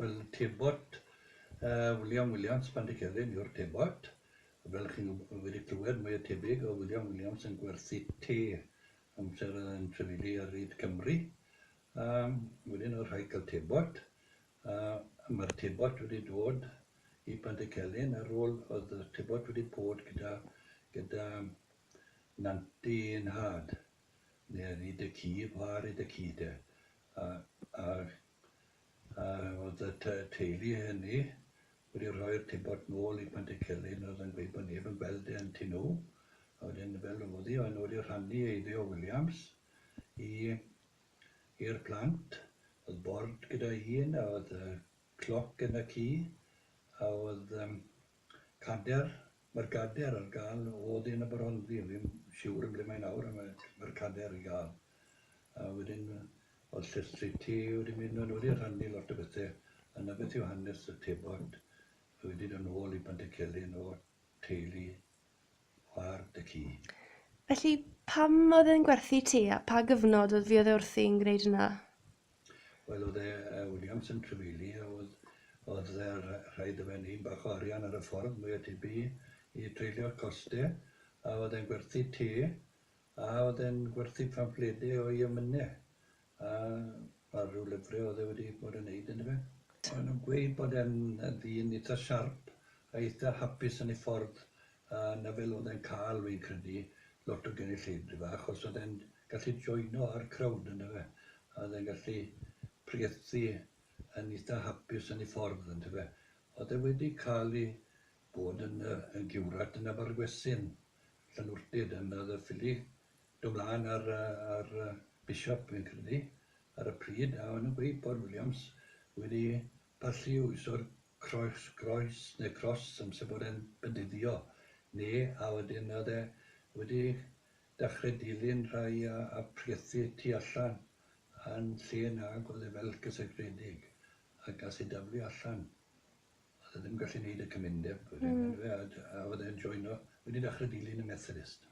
Wel, tebot William Williams Pantycelyn yw'r tebot. Fel chi'n wedi clywed, mae y tebyg o William Williams yn gwerthu te amser yn trefili ar Ryd Cymru. Wedyn o'r rhaid cael tebot. Mae'r tebot wedi dod i Pantycelyn ar ôl oedd y tebot wedi bod gyda Nanty yn had, neu Ryd y Ci, far Ryd y Ci de. Oedd y teulu hynny wedi rhoi'r tebot nôl i Pantycelyn, oedd yn gweud bod neb yn gweld e'n tu nhw. A wedyn fel oedd hi, oedd wedi rhannu eiddi o Williams i'r plant. Oedd bord gyda un, a oedd cloc yn y ci, a oedd cader, mae'r cader ar gael oedd un y Bronfi. Fi'n siŵr yn ble mae'n nawr, mae'r cader i gael. A wedyn oedd llestri te wedi mynd, ond wedi rhannu lot o bethau. Yna beth yw hanes y tebot wedi dod nôl i Pantycelyn o teulu Chwar dy Ci. Felly, pam oedd e'n gwerthu te a pa gyfnod oedd fi oedd e wrthi'n gwneud yna? Wel, oedd Williams yn trefili, a oedd rhaid y fe'n un bach o arian ar y ffordd, mwy o tebu i treulio'r costau, a oedd e'n gwerthu te, a oedd e'n gwerthu pamphledau o'i ymynau. A rhyw lyfrau oedd e wedi bod yn neud yn y fe. O'n nhw'n gweud bod e'n ddyn eitha siarp a eitha hapus yn ei ffordd, na fel oedd e'n cael, fi'n credu, lot o gynulleidfa fe, achos oedd e'n gallu joino ar crowd yn y fe. A oedd e'n gallu priethu yn eitha hapus yn ei ffordd yn y fe. Oedd e wedi cael ei bod yn giwrat yn Abergwesin, Llanwrtyd, yn oedd y ffili dod mlaen ar bishop, fi'n credu, ar y pryd, a o'n nhw'n gweud bod Williams wedi pallu wyso'r groes neu cross amser bod e'n bydyddio, a wedyn oedd e wedi dechrau dilyn rhai a priethu tu allan yn lle nag oedd e fel gysegredig a gas i daflu allan. Oedd e ddim gallu gwneud y cymundeb, a oedd e'n joino, wedi dechrau dilyn y Methodist.